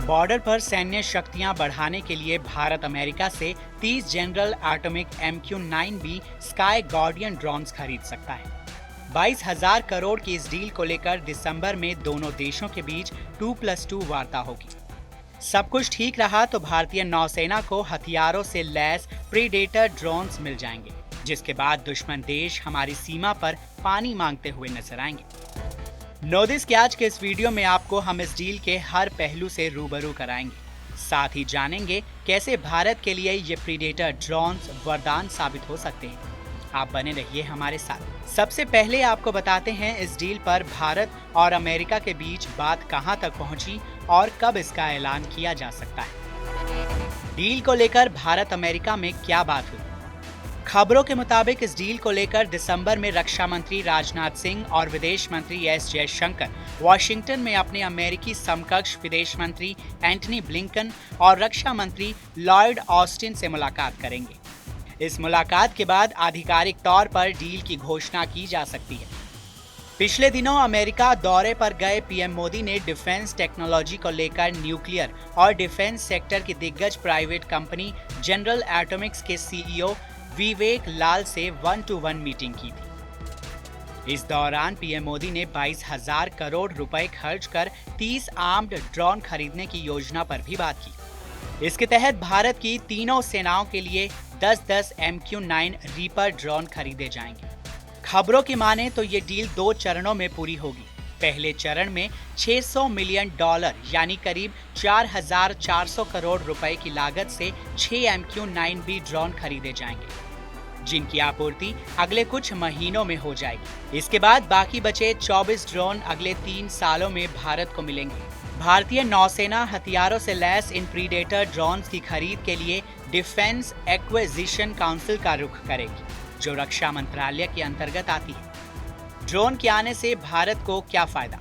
Border पर सैन्य शक्तियां बढ़ाने के लिए भारत अमेरिका से 30 general atomic MQ-9B sky guardian drones खरीद सकता है। 22,000 करोड़ की इस डील को लेकर दिसंबर में दोनों देशों के बीच 2+2 वार्ता होगी। सब कुछ ठीक रहा तो भारतीय नौसेना को हथियारों से लैस प्रीडेटर ड्रोन्स मिल जाएंगे, जिसके बाद दुश्मन देश हमारी सीमा पर पानी मांगते हुए नजर आएंगे। नोटिस के आज के इस वीडियो में आपको हम इस डील के हर पहलू से रूबरू कराएंगे। साथ ही जानेंगे कैसे भारत के लिए ये प्रीडेटर ड्रोन्स वरदान साबित हो सकते हैं। आप बने रहिए हमारे साथ। सबसे पहले आपको बताते हैं इस डील पर भारत और अमेरिका के बीच बात कहां तक पहुंची और कब इसका ऐलान किया जा सकता है। डील को लेकर भारत अमेरिका में क्या बात हुई? खबरों के मुताबिक इस डील को लेकर दिसंबर में रक्षा मंत्री राजनाथ सिंह और विदेश मंत्री एस जयशंकर वॉशिंगटन में अपने अमेरिकी समकक्ष विदेश मंत्री एंटनी ब्लिंकन और रक्षा मंत्री लॉयड ऑस्टिन से मुलाकात करेंगे। इस मुलाकात के बाद आधिकारिक तौर पर डील की घोषणा की जा सकती है। पिछले दिनों अमेरिका दौरे पर गए पीएम मोदी ने डिफेंस टेक्नोलॉजी को लेकर न्यूक्लियर और डिफेंस सेक्टर की दिग्गज प्राइवेट कंपनी जनरल एटॉमिक्स के सीईओ विवेक लाल से 1-to-1 मीटिंग की थी। इस दौरान पीएम मोदी ने 22,000 करोड़ रुपए खर्च कर 30 आर्म्ड ड्रोन खरीदने की योजना पर भी बात की। इसके तहत भारत की तीनों सेनाओं के लिए 10-10 MQ-9 रीपर ड्रोन खरीदे जाएंगे। खबरों की माने तो ये डील 2 चरणों में पूरी होगी। पहले चरण में $600 मिलियन यानी करीब 4,400 करोड़ रुपए की लागत से 6 MQ-9B ड्रोन खरीदे जाएंगे, जिनकी आपूर्ति अगले कुछ महीनों में हो जाएगी। इसके बाद बाकी बचे 24 ड्रोन अगले 3 सालों में भारत को मिलेंगे। भारतीय नौसेना हथियारों से लैस इन प्रीडेटर ड्रोन्स की खरीद के लिए डिफेंस एक्विजिशन काउंसिल का रुख करेगी, जो रक्षा मंत्रालय के अंतर्गत आती है। ड्रोन के आने से भारत को क्या फायदा?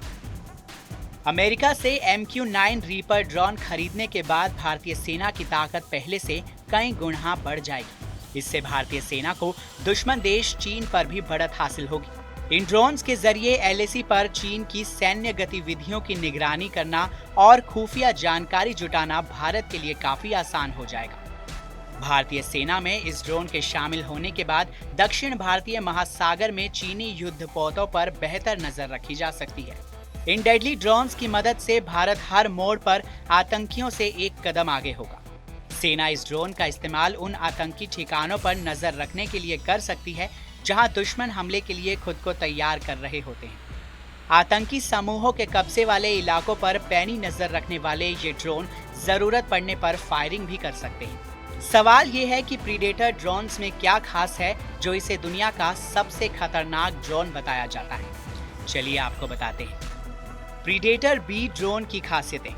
अमेरिका से MQ-9 रीपर ड्रोन खरीदने के बाद भारतीय सेना की ताकत पहले से कई गुना बढ़ जाएगी। इससे भारतीय सेना को दुश्मन देश चीन पर भी बढ़त हासिल होगी। इन ड्रोन्स के जरिए LAC पर चीन की सैन्य गतिविधियों की निगरानी करना और खुफिया जानकारी जुटाना भारत के लिए काफी आसान हो जाएगा। भारतीय सेना में इस ड्रोन के शामिल होने के बाद दक्षिण भारतीय महासागर में चीनी युद्धपोतों पर बेहतर नजर रखी जा सकती है। इन डेडली ड्रोन्स की मदद से भारत हर मोड़ पर आतंकियों से एक कदम आगे होगा। सेना इस ड्रोन का इस्तेमाल उन आतंकी ठिकानों पर नजर रखने के लिए कर सकती है जहां दुश्मन हमले के लिए खुद को तैयार कर रहे होते हैं। आतंकी समूहों के कब्जे वाले इलाकों पर पैनी नजर रखने वाले ये ड्रोन जरूरत पड़ने पर फायरिंग भी कर सकते हैं। सवाल ये है कि प्रीडेटर ड्रोन्स में क्या खास है जो इसे दुनिया का सबसे खतरनाक ड्रोन बताया जाता है। चलिए आपको बताते हैं प्रीडेटर B ड्रोन की खासियतें।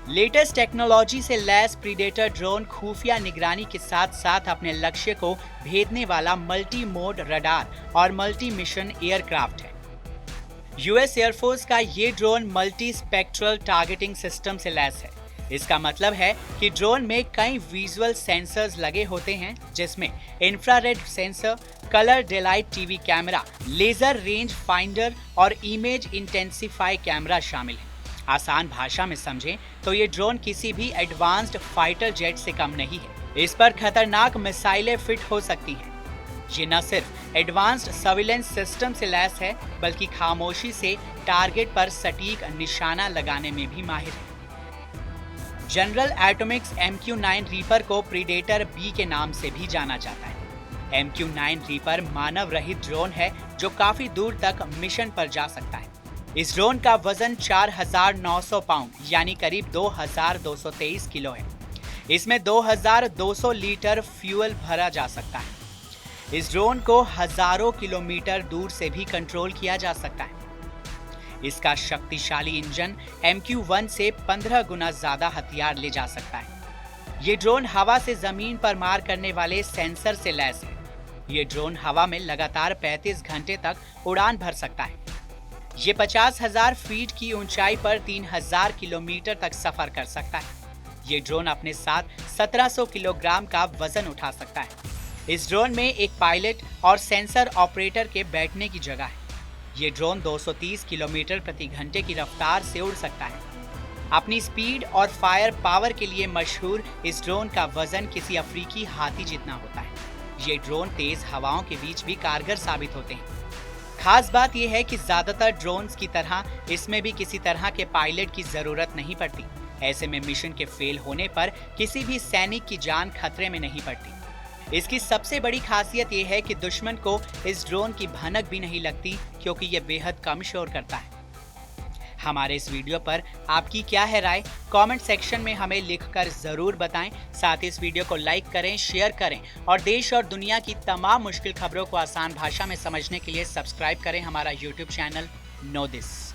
लेटेस्ट टेक्नोलॉजी से लैस प्रीडेटर ड्रोन खुफिया निगरानी के साथ साथ अपने लक्ष्य को भेदने वाला मल्टी मोड रडार और मल्टी मिशन एयरक्राफ्ट है। US एयरफोर्स का ये drone multi spectral targeting system से लैस है। इसका मतलब है कि ड्रोन में कई विजुअल सेंसर्स लगे होते हैं, जिसमें infrared sensor, colour daylight TV camera, laser range finder और इमेज इंटेंसिफाई कैमरा शामिल है। आसान भाषा में समझें तो ये ड्रोन किसी भी एडवांस्ड फाइटर जेट से कम नहीं है। इस पर खतरनाक मिसाइलें फिट हो सकती हैं। ये न सिर्फ एडवांस्ड सर्विलेंस सिस्टम से लैस है, बल्कि खामोशी से टारगेट पर सटीक निशाना लगाने में भी माहिर है। जनरल एटॉमिक्स MQ-9 रीपर को प्रीडेटर B के नाम से भी जाना जाता है। MQ-9 रीपर मानव रहित ड्रोन है जो काफी दूर तक मिशन पर जा सकता है। इस ड्रोन का वजन 4,900 पाउंड यानी करीब 2,223 किलो है। इसमें 2,200 लीटर फ्यूल भरा जा सकता है। इस ड्रोन को हजारों किलोमीटर दूर से भी कंट्रोल किया जा सकता है। इसका शक्तिशाली इंजन MQ-1 से 15 गुना ज्यादा हथियार ले जा सकता है। ये ड्रोन हवा से जमीन पर मार करने वाले सेंसर से लैस है। ये ड्रोन हवा में लगातार 35 घंटे तक उड़ान भर सकता है। ये 50,000 फीट की ऊंचाई पर 3,000 किलोमीटर तक सफर कर सकता है। ये ड्रोन अपने साथ 1700 किलोग्राम का वजन उठा सकता है। इस ड्रोन में एक पायलट और सेंसर ऑपरेटर के बैठने की जगह है। ये ड्रोन 230 किलोमीटर प्रति घंटे की रफ्तार से उड़ सकता है। अपनी स्पीड और फायर पावर के लिए मशहूर इस ड्रोन का वजन किसी अफ्रीकी हाथी जितना होता है। ये ड्रोन तेज हवाओं के बीच भी कारगर साबित होते हैं। खास बात यह है कि ज्यादातर ड्रोन्स की तरह इसमें भी किसी तरह के पायलट की जरूरत नहीं पड़ती। ऐसे में मिशन के फेल होने पर किसी भी सैनिक की जान खतरे में नहीं पड़ती। इसकी सबसे बड़ी खासियत यह है कि दुश्मन को इस ड्रोन की भनक भी नहीं लगती, क्योंकि यह बेहद कम शोर करता है। हमारे इस वीडियो पर आपकी क्या है राय? कमेंट सेक्शन में हमें लिखकर जरूर बताएं। साथ ही इस वीडियो को लाइक करें, शेयर करें और देश और दुनिया की तमाम मुश्किल खबरों को आसान भाषा में समझने के लिए सब्सक्राइब करें हमारा YouTube चैनल नो दिस।